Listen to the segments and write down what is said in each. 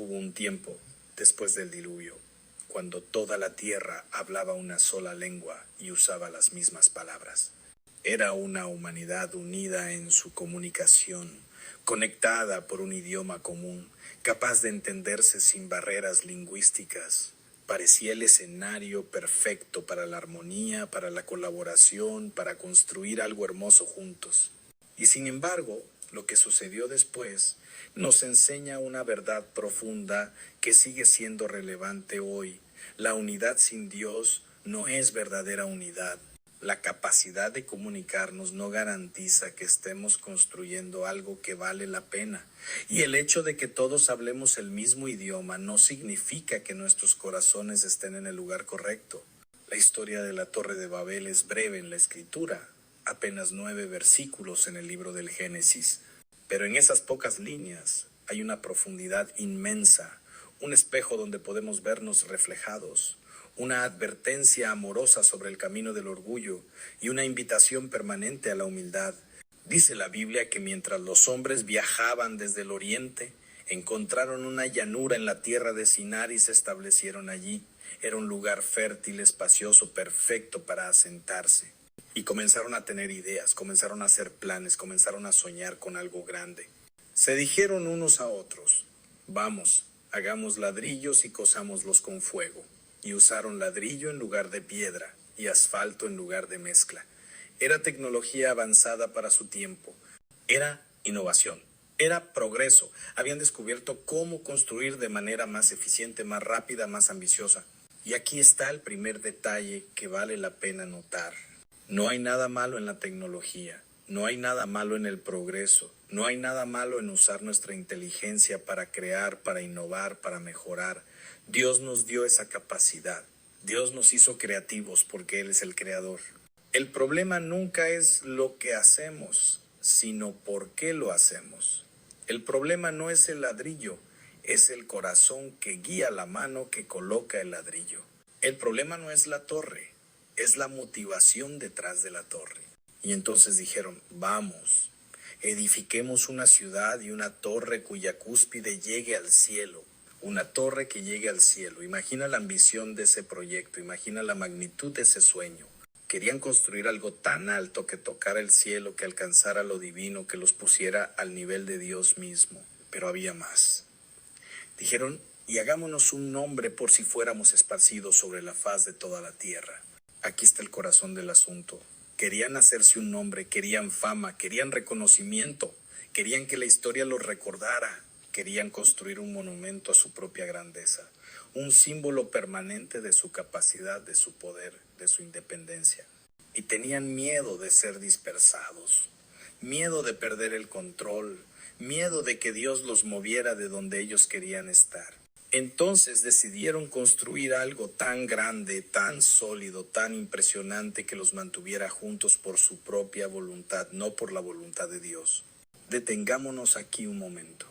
Hubo un tiempo, después del diluvio, cuando toda la tierra hablaba una sola lengua y usaba las mismas palabras. Era una humanidad unida en su comunicación, conectada por un idioma común, capaz de entenderse sin barreras lingüísticas. Parecía el escenario perfecto para la armonía, para la colaboración, para construir algo hermoso juntos. Y sin embargo, lo que sucedió después nos enseña una verdad profunda que sigue siendo relevante hoy. La unidad sin Dios no es verdadera unidad. La capacidad de comunicarnos no garantiza que estemos construyendo algo que vale la pena. Y el hecho de que todos hablemos el mismo idioma no significa que nuestros corazones estén en el lugar correcto. La historia de la Torre de Babel es breve en la Escritura, apenas 9 versículos en el libro del Génesis. Pero en esas pocas líneas hay una profundidad inmensa, un espejo donde podemos vernos reflejados, una advertencia amorosa sobre el camino del orgullo y una invitación permanente a la humildad. Dice la Biblia que mientras los hombres viajaban desde el oriente, encontraron una llanura en la tierra de Sinar y se establecieron allí. Era un lugar fértil, espacioso, perfecto para asentarse. Y comenzaron a tener ideas, comenzaron a hacer planes, comenzaron a soñar con algo grande. Se dijeron unos a otros: vamos, hagamos ladrillos y cozámoslos con fuego. Y usaron ladrillo en lugar de piedra y asfalto en lugar de mezcla. Era tecnología avanzada para su tiempo. Era innovación. Era progreso. Habían descubierto cómo construir de manera más eficiente, más rápida, más ambiciosa. Y aquí está el primer detalle que vale la pena notar. No hay nada malo en la tecnología. No hay nada malo en el progreso. No hay nada malo en usar nuestra inteligencia para crear, para innovar, para mejorar. Dios nos dio esa capacidad. Dios nos hizo creativos porque Él es el creador. El problema nunca es lo que hacemos, sino por qué lo hacemos. El problema no es el ladrillo, es el corazón que guía la mano que coloca el ladrillo. El problema no es la torre, es la motivación detrás de la torre. Y entonces dijeron: vamos, edifiquemos una ciudad y una torre cuya cúspide llegue al cielo. Una torre que llegue al cielo. Imagina la ambición de ese proyecto, imagina la magnitud de ese sueño. Querían construir algo tan alto que tocara el cielo, que alcanzara lo divino, que los pusiera al nivel de Dios mismo. Pero había más. Dijeron: y hagámonos un nombre por si fuéramos esparcidos sobre la faz de toda la tierra. Aquí está el corazón del asunto. Querían hacerse un nombre, querían fama, querían reconocimiento, querían que la historia los recordara. Querían construir un monumento a su propia grandeza, un símbolo permanente de su capacidad, de su poder, de su independencia. Y tenían miedo de ser dispersados, miedo de perder el control, miedo de que Dios los moviera de donde ellos querían estar. Entonces decidieron construir algo tan grande, tan sólido, tan impresionante que los mantuviera juntos por su propia voluntad, no por la voluntad de Dios. Detengámonos aquí un momento.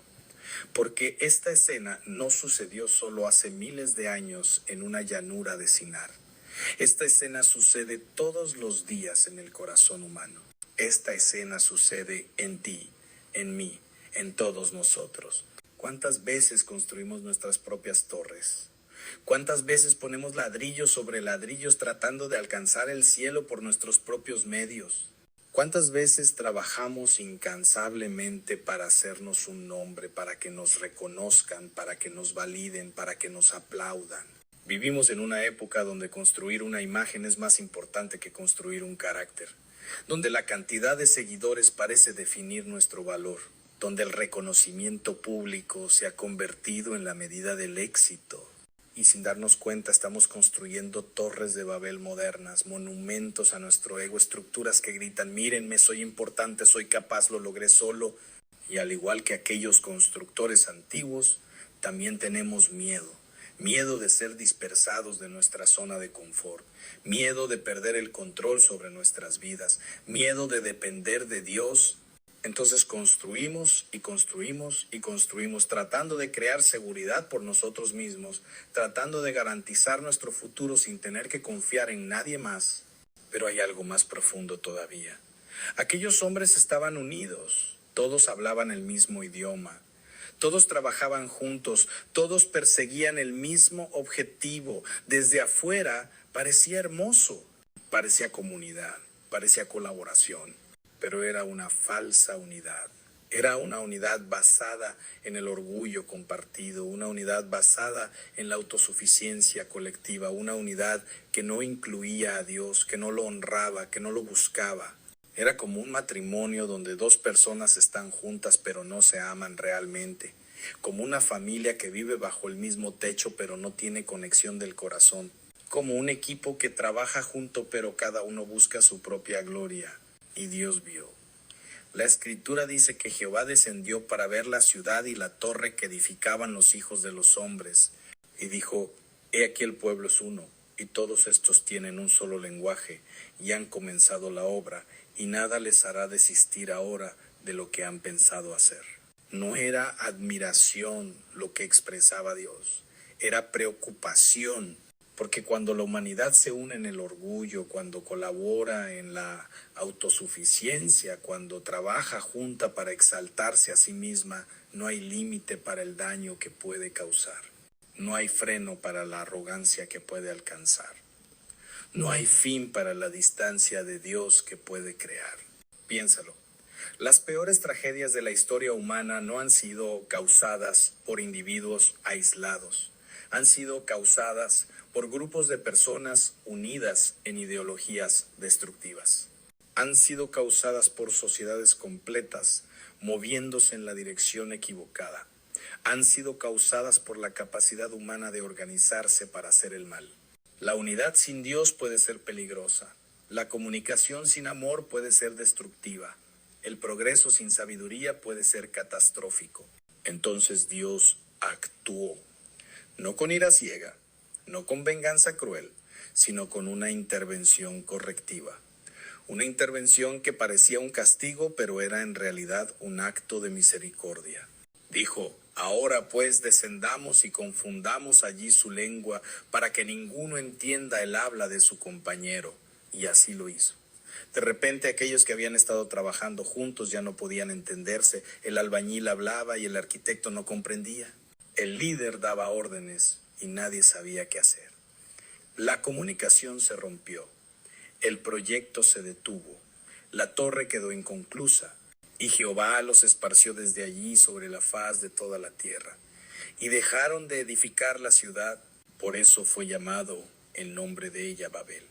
Porque esta escena no sucedió solo hace miles de años en una llanura de Sinar. Esta escena sucede todos los días en el corazón humano. Esta escena sucede en ti, en mí, en todos nosotros. ¿Cuántas veces construimos nuestras propias torres? ¿Cuántas veces ponemos ladrillos sobre ladrillos tratando de alcanzar el cielo por nuestros propios medios? ¿Cuántas veces trabajamos incansablemente para hacernos un nombre, para que nos reconozcan, para que nos validen, para que nos aplaudan? Vivimos en una época donde construir una imagen es más importante que construir un carácter, donde la cantidad de seguidores parece definir nuestro valor, donde el reconocimiento público se ha convertido en la medida del éxito. Y sin darnos cuenta estamos construyendo torres de Babel modernas, monumentos a nuestro ego, estructuras que gritan: mírenme, soy importante, soy capaz, lo logré solo. Y al igual que aquellos constructores antiguos, también tenemos miedo. Miedo de ser dispersados de nuestra zona de confort, miedo de perder el control sobre nuestras vidas, miedo de depender de Dios. Entonces construimos y construimos y construimos, tratando de crear seguridad por nosotros mismos, tratando de garantizar nuestro futuro sin tener que confiar en nadie más. Pero hay algo más profundo todavía. Aquellos hombres estaban unidos, todos hablaban el mismo idioma. Todos trabajaban juntos, todos perseguían el mismo objetivo. Desde afuera parecía hermoso, parecía comunidad, parecía colaboración, pero era una falsa unidad. Era una unidad basada en el orgullo compartido, una unidad basada en la autosuficiencia colectiva, una unidad que no incluía a Dios, que no lo honraba, que no lo buscaba. Era como un matrimonio donde dos personas están juntas pero no se aman realmente, como una familia que vive bajo el mismo techo pero no tiene conexión del corazón, como un equipo que trabaja junto pero cada uno busca su propia gloria. Y Dios vio. La Escritura dice que Jehová descendió para ver la ciudad y la torre que edificaban los hijos de los hombres, y dijo: He aquí el pueblo es uno, y todos estos tienen un solo lenguaje, y han comenzado la obra, y nada les hará desistir ahora de lo que han pensado hacer. No era admiración lo que expresaba Dios, era preocupación. Porque cuando la humanidad se une en el orgullo, cuando colabora en la autosuficiencia, cuando trabaja junta para exaltarse a sí misma, no hay límite para el daño que puede causar. No hay freno para la arrogancia que puede alcanzar. No hay fin para la distancia de Dios que puede crear. Piénsalo. Las peores tragedias de la historia humana no han sido causadas por individuos aislados. Han sido causadas por grupos de personas unidas en ideologías destructivas. Han sido causadas por sociedades completas moviéndose en la dirección equivocada. Han sido causadas por la capacidad humana de organizarse para hacer el mal. La unidad sin Dios puede ser peligrosa. La comunicación sin amor puede ser destructiva. El progreso sin sabiduría puede ser catastrófico. Entonces Dios actuó. No con ira ciega, no con venganza cruel, sino con una intervención correctiva. Una intervención que parecía un castigo, pero era en realidad un acto de misericordia. Dijo: Ahora pues descendamos y confundamos allí su lengua, para que ninguno entienda el habla de su compañero. Y así lo hizo. De repente aquellos que habían estado trabajando juntos ya no podían entenderse. El albañil hablaba y el arquitecto no comprendía. El líder daba órdenes y nadie sabía qué hacer. La comunicación se rompió. El proyecto se detuvo. La torre quedó inconclusa. Y Jehová los esparció desde allí sobre la faz de toda la tierra. Y dejaron de edificar la ciudad. Por eso fue llamado el nombre de ella Babel.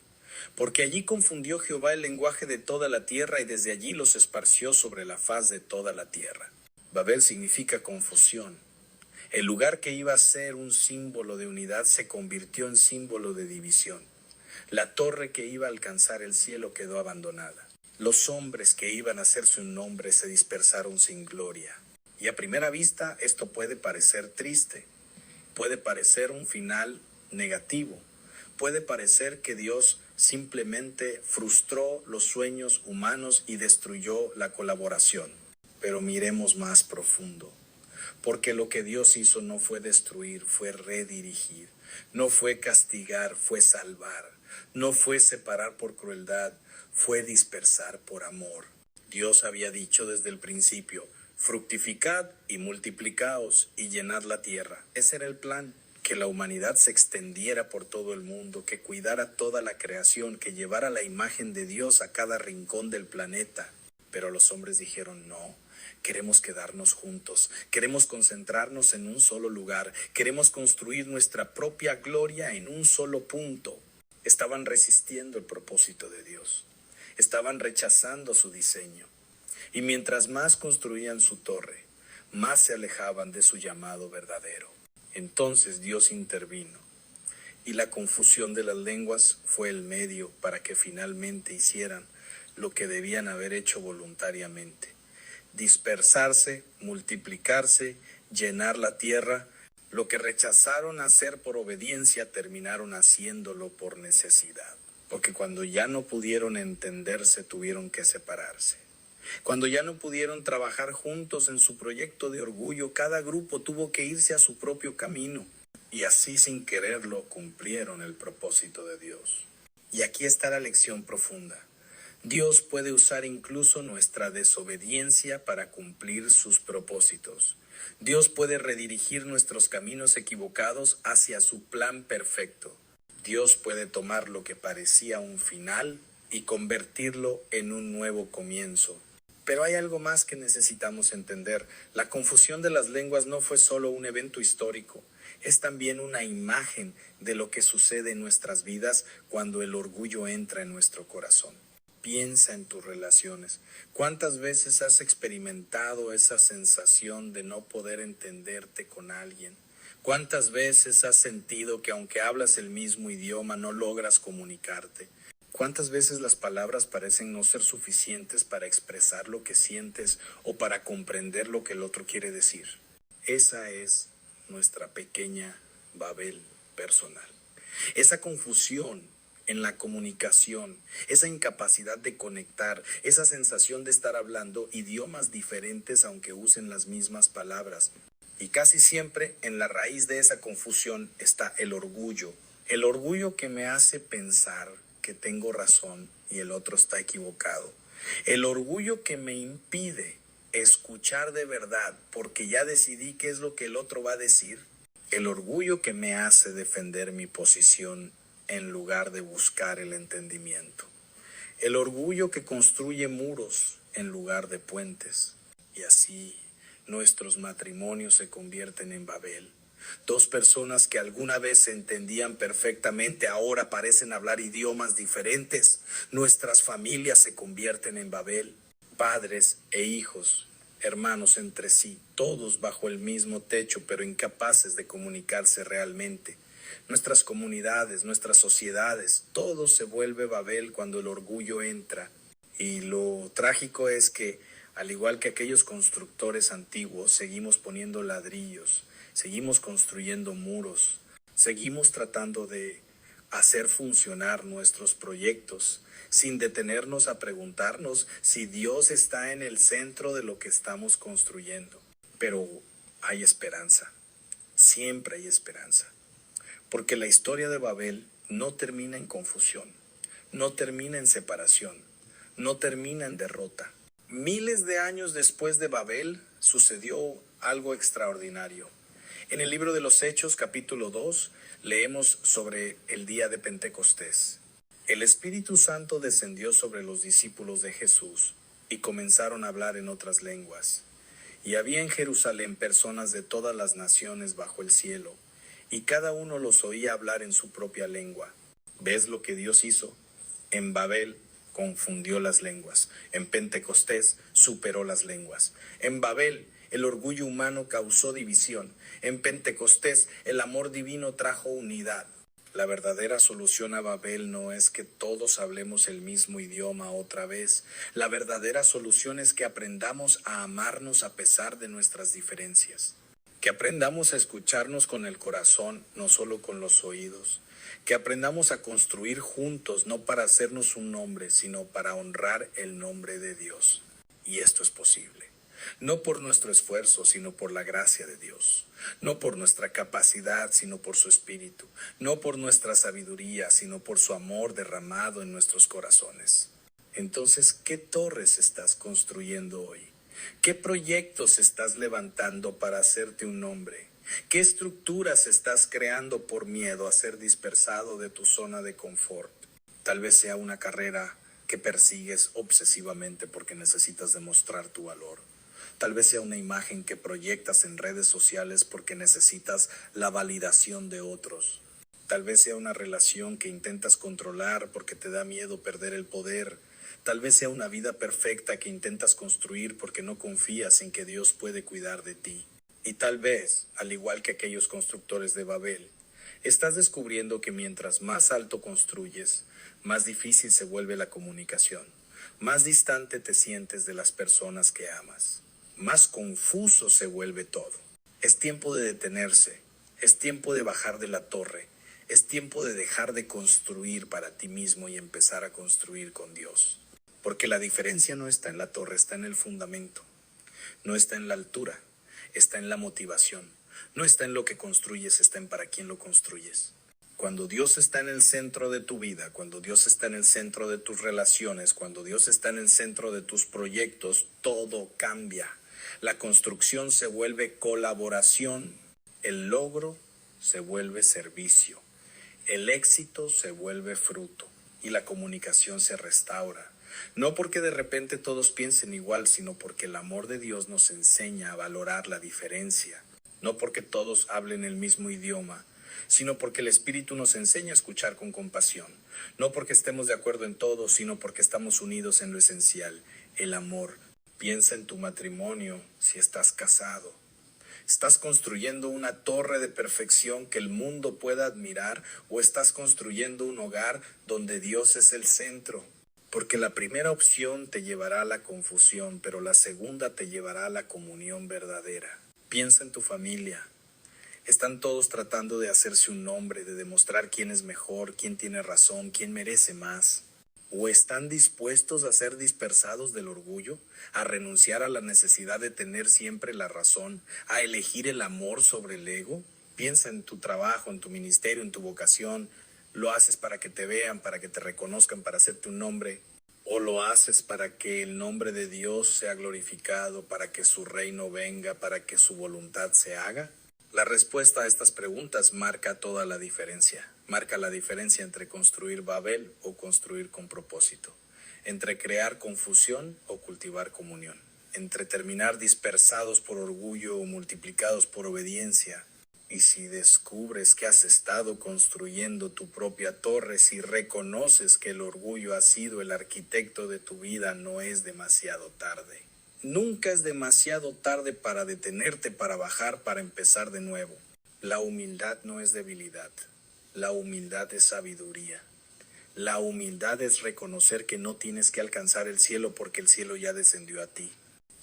Porque allí confundió Jehová el lenguaje de toda la tierra y desde allí los esparció sobre la faz de toda la tierra. Babel significa confusión. El lugar que iba a ser un símbolo de unidad se convirtió en símbolo de división. La torre que iba a alcanzar el cielo quedó abandonada. Los hombres que iban a hacerse un nombre se dispersaron sin gloria. Y a primera vista esto puede parecer triste, puede parecer un final negativo, puede parecer que Dios simplemente frustró los sueños humanos y destruyó la colaboración. Pero miremos más profundo. Porque lo que Dios hizo no fue destruir, fue redirigir. No fue castigar, fue salvar. No fue separar por crueldad, fue dispersar por amor. Dios había dicho desde el principio: fructificad y multiplicaos y llenad la tierra. Ese era el plan, que la humanidad se extendiera por todo el mundo, que cuidara toda la creación, que llevara la imagen de Dios a cada rincón del planeta. Pero los hombres dijeron: no. Queremos quedarnos juntos, queremos concentrarnos en un solo lugar, queremos construir nuestra propia gloria en un solo punto. Estaban resistiendo el propósito de Dios, estaban rechazando su diseño. Y mientras más construían su torre, más se alejaban de su llamado verdadero. Entonces Dios intervino, y la confusión de las lenguas fue el medio para que finalmente hicieran lo que debían haber hecho voluntariamente: dispersarse, multiplicarse, llenar la tierra. Lo que rechazaron hacer por obediencia, terminaron haciéndolo por necesidad. Porque cuando ya no pudieron entenderse, tuvieron que separarse. Cuando ya no pudieron trabajar juntos en su proyecto de orgullo, cada grupo tuvo que irse a su propio camino. Y así, sin quererlo, cumplieron el propósito de Dios. Y aquí está la lección profunda. Dios puede usar incluso nuestra desobediencia para cumplir sus propósitos. Dios puede redirigir nuestros caminos equivocados hacia su plan perfecto. Dios puede tomar lo que parecía un final y convertirlo en un nuevo comienzo. Pero hay algo más que necesitamos entender. La confusión de las lenguas no fue solo un evento histórico, es también una imagen de lo que sucede en nuestras vidas cuando el orgullo entra en nuestro corazón. Piensa en tus relaciones. ¿Cuántas veces has experimentado esa sensación de no poder entenderte con alguien? ¿Cuántas veces has sentido que aunque hablas el mismo idioma no logras comunicarte? ¿Cuántas veces las palabras parecen no ser suficientes para expresar lo que sientes o para comprender lo que el otro quiere decir? Esa es nuestra pequeña Babel personal. Esa confusión en la comunicación, esa incapacidad de conectar, esa sensación de estar hablando idiomas diferentes aunque usen las mismas palabras. Y casi siempre en la raíz de esa confusión está el orgullo que me hace pensar que tengo razón y el otro está equivocado. El orgullo que me impide escuchar de verdad porque ya decidí qué es lo que el otro va a decir. El orgullo que me hace defender mi posición en lugar de buscar el entendimiento. El orgullo que construye muros en lugar de puentes. Y así nuestros matrimonios se convierten en Babel. Dos personas que alguna vez se entendían perfectamente ahora parecen hablar idiomas diferentes. Nuestras familias se convierten en Babel. Padres e hijos, hermanos entre sí, todos bajo el mismo techo pero incapaces de comunicarse realmente. Nuestras comunidades, nuestras sociedades, todo se vuelve Babel cuando el orgullo entra. Y lo trágico es que, al igual que aquellos constructores antiguos, seguimos poniendo ladrillos, seguimos construyendo muros, seguimos tratando de hacer funcionar nuestros proyectos sin detenernos a preguntarnos si Dios está en el centro de lo que estamos construyendo. Pero hay esperanza, siempre hay esperanza. Porque la historia de Babel no termina en confusión, no termina en separación, no termina en derrota. Miles de años después de Babel sucedió algo extraordinario. En el libro de los Hechos, capítulo 2, leemos sobre el día de Pentecostés. El Espíritu Santo descendió sobre los discípulos de Jesús y comenzaron a hablar en otras lenguas. Y había en Jerusalén personas de todas las naciones bajo el cielo, y cada uno los oía hablar en su propia lengua. ¿Ves lo que Dios hizo? En Babel confundió las lenguas. En Pentecostés superó las lenguas. En Babel el orgullo humano causó división. En Pentecostés el amor divino trajo unidad. La verdadera solución a Babel no es que todos hablemos el mismo idioma otra vez. La verdadera solución es que aprendamos a amarnos a pesar de nuestras diferencias. Que aprendamos a escucharnos con el corazón, no solo con los oídos. Que aprendamos a construir juntos, no para hacernos un nombre, sino para honrar el nombre de Dios. Y esto es posible. No por nuestro esfuerzo, sino por la gracia de Dios. No por nuestra capacidad, sino por su Espíritu. No por nuestra sabiduría, sino por su amor derramado en nuestros corazones. Entonces, ¿qué torres estás construyendo hoy? ¿Qué proyectos estás levantando para hacerte un nombre? ¿Qué estructuras estás creando por miedo a ser dispersado de tu zona de confort? Tal vez sea una carrera que persigues obsesivamente porque necesitas demostrar tu valor. Tal vez sea una imagen que proyectas en redes sociales porque necesitas la validación de otros. Tal vez sea una relación que intentas controlar porque te da miedo perder el poder. Tal vez sea una vida perfecta que intentas construir porque no confías en que Dios puede cuidar de ti. Y tal vez, al igual que aquellos constructores de Babel, estás descubriendo que mientras más alto construyes, más difícil se vuelve la comunicación, más distante te sientes de las personas que amas, más confuso se vuelve todo. Es tiempo de detenerse, es tiempo de bajar de la torre, es tiempo de dejar de construir para ti mismo y empezar a construir con Dios. Porque la diferencia no está en la torre, está en el fundamento. No está en la altura, está en la motivación. No está en lo que construyes, está en para quién lo construyes. Cuando Dios está en el centro de tu vida, cuando Dios está en el centro de tus relaciones, cuando Dios está en el centro de tus proyectos, todo cambia. La construcción se vuelve colaboración, el logro se vuelve servicio, el éxito se vuelve fruto y la comunicación se restaura. No porque de repente todos piensen igual, sino porque el amor de Dios nos enseña a valorar la diferencia. No porque todos hablen el mismo idioma, sino porque el Espíritu nos enseña a escuchar con compasión. No porque estemos de acuerdo en todo, sino porque estamos unidos en lo esencial, el amor. Piensa en tu matrimonio si estás casado. ¿Estás construyendo una torre de perfección que el mundo pueda admirar o estás construyendo un hogar donde Dios es el centro? Porque la primera opción te llevará a la confusión, pero la segunda te llevará a la comunión verdadera. Piensa en tu familia. Están todos tratando de hacerse un nombre, de demostrar quién es mejor, quién tiene razón, quién merece más. ¿O están dispuestos a ser dispersados del orgullo, a renunciar a la necesidad de tener siempre la razón, a elegir el amor sobre el ego? Piensa en tu trabajo, en tu ministerio, en tu vocación. ¿Lo haces para que te vean, para que te reconozcan, para hacerte un nombre? ¿O lo haces para que el nombre de Dios sea glorificado, para que su reino venga, para que su voluntad se haga? La respuesta a estas preguntas marca toda la diferencia. Marca la diferencia entre construir Babel o construir con propósito, entre crear confusión o cultivar comunión, entre terminar dispersados por orgullo o multiplicados por obediencia. Y si descubres que has estado construyendo tu propia torre, si reconoces que el orgullo ha sido el arquitecto de tu vida, no es demasiado tarde. Nunca es demasiado tarde para detenerte, para bajar, para empezar de nuevo. La humildad no es debilidad. La humildad es sabiduría. La humildad es reconocer que no tienes que alcanzar el cielo porque el cielo ya descendió a ti.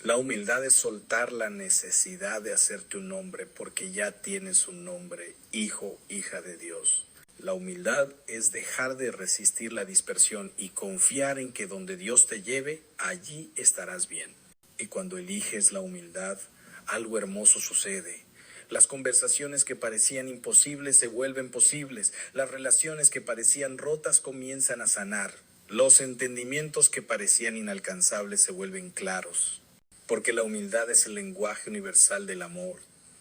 La humildad es soltar la necesidad de hacerte un nombre porque ya tienes un nombre, hijo, hija de Dios. La humildad es dejar de resistir la dispersión y confiar en que donde Dios te lleve, allí estarás bien. Y cuando eliges la humildad, algo hermoso sucede. Las conversaciones que parecían imposibles se vuelven posibles. Las relaciones que parecían rotas comienzan a sanar. Los entendimientos que parecían inalcanzables se vuelven claros. Porque la humildad es el lenguaje universal del amor.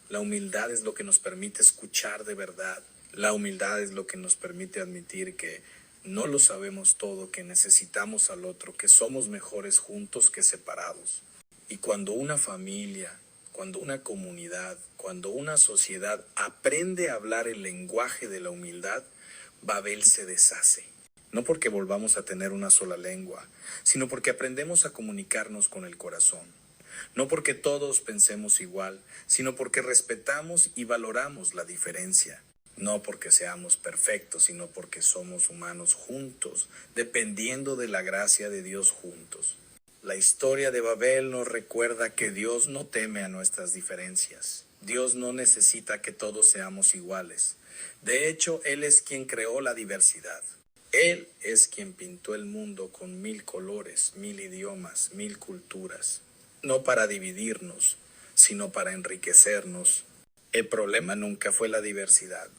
La humildad es lo que nos permite escuchar de verdad. La humildad es lo que nos permite admitir que no lo sabemos todo, que necesitamos al otro, que somos mejores juntos que separados. Y cuando una familia, cuando una comunidad, cuando una sociedad aprende a hablar el lenguaje de la humildad, Babel se deshace. No porque volvamos a tener una sola lengua, sino porque aprendemos a comunicarnos con el corazón. No porque todos pensemos igual, sino porque respetamos y valoramos la diferencia. No porque seamos perfectos, sino porque somos humanos juntos, dependiendo de la gracia de Dios juntos. La historia de Babel nos recuerda que Dios no teme a nuestras diferencias. Dios no necesita que todos seamos iguales. De hecho, Él es quien creó la diversidad. Él es quien pintó el mundo con 1000 colores, 1000 idiomas, 1000 culturas. No para dividirnos, sino para enriquecernos. El problema nunca fue la diversidad.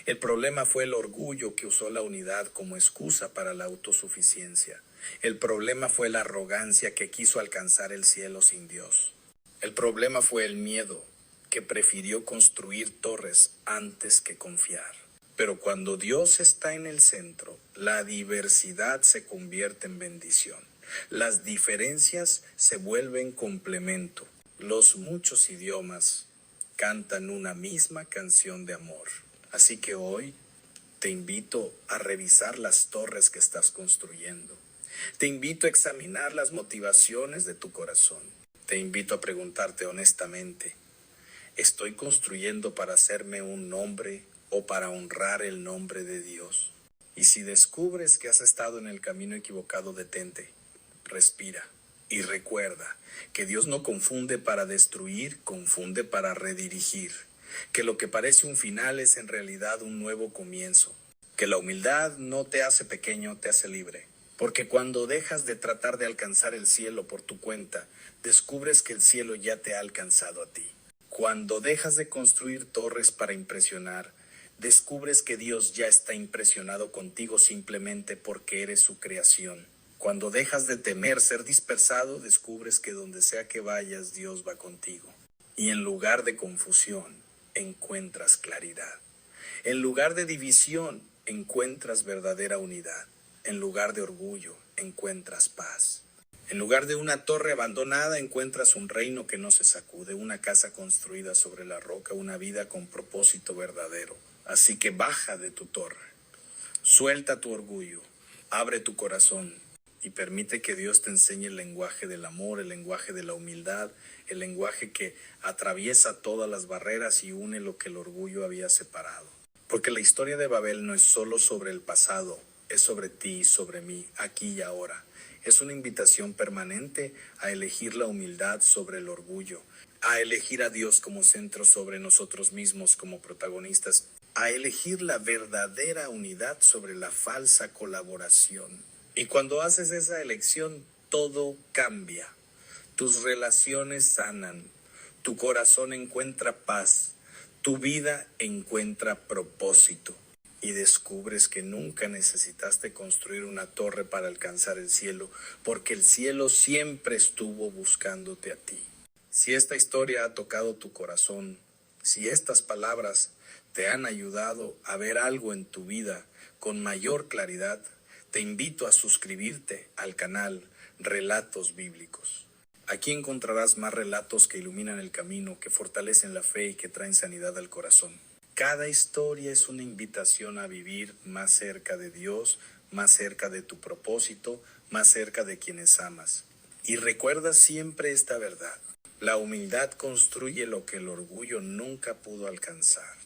El problema fue el orgullo que usó la unidad como excusa para la autosuficiencia. El problema fue la arrogancia que quiso alcanzar el cielo sin Dios. El problema fue el miedo que prefirió construir torres antes que confiar. Pero cuando Dios está en el centro, la diversidad se convierte en bendición. Las diferencias se vuelven complemento. Los muchos idiomas cantan una misma canción de amor. Así que hoy te invito a revisar las torres que estás construyendo. Te invito a examinar las motivaciones de tu corazón. Te invito a preguntarte honestamente, ¿estoy construyendo para hacerme un nombre o para honrar el nombre de Dios? Y si descubres que has estado en el camino equivocado, detente, respira y recuerda que Dios no confunde para destruir, confunde para redirigir. Que lo que parece un final es en realidad un nuevo comienzo. Que la humildad no te hace pequeño, te hace libre. Porque cuando dejas de tratar de alcanzar el cielo por tu cuenta, descubres que el cielo ya te ha alcanzado a ti. Cuando dejas de construir torres para impresionar, Descubres que Dios ya está impresionado contigo simplemente porque eres su creación. Cuando dejas de temer ser dispersado, descubres que donde sea que vayas, Dios va contigo. Y en lugar de confusión, encuentras claridad. En lugar de división, encuentras verdadera unidad. En lugar de orgullo, encuentras paz. En lugar de una torre abandonada, encuentras un reino que no se sacude, una casa construida sobre la roca, una vida con propósito verdadero. Así que baja de tu torre, suelta tu orgullo, abre tu corazón y permite que Dios te enseñe el lenguaje del amor, el lenguaje de la humildad, el lenguaje que atraviesa todas las barreras y une lo que el orgullo había separado. Porque la historia de Babel no es solo sobre el pasado, es sobre ti y sobre mí, aquí y ahora. Es una invitación permanente a elegir la humildad sobre el orgullo, a elegir a Dios como centro sobre nosotros mismos como protagonistas, a elegir la verdadera unidad sobre la falsa colaboración. Y cuando haces esa elección, todo cambia. Tus relaciones sanan, tu corazón encuentra paz, tu vida encuentra propósito. Y descubres que nunca necesitaste construir una torre para alcanzar el cielo, porque el cielo siempre estuvo buscándote a ti. Si esta historia ha tocado tu corazón, si estas palabras te han ayudado a ver algo en tu vida con mayor claridad, te invito a suscribirte al canal Relatos Bíblicos. Aquí encontrarás más relatos que iluminan el camino, que fortalecen la fe y que traen sanidad al corazón. Cada historia es una invitación a vivir más cerca de Dios, más cerca de tu propósito, más cerca de quienes amas. Y recuerda siempre esta verdad: la humildad construye lo que el orgullo nunca pudo alcanzar.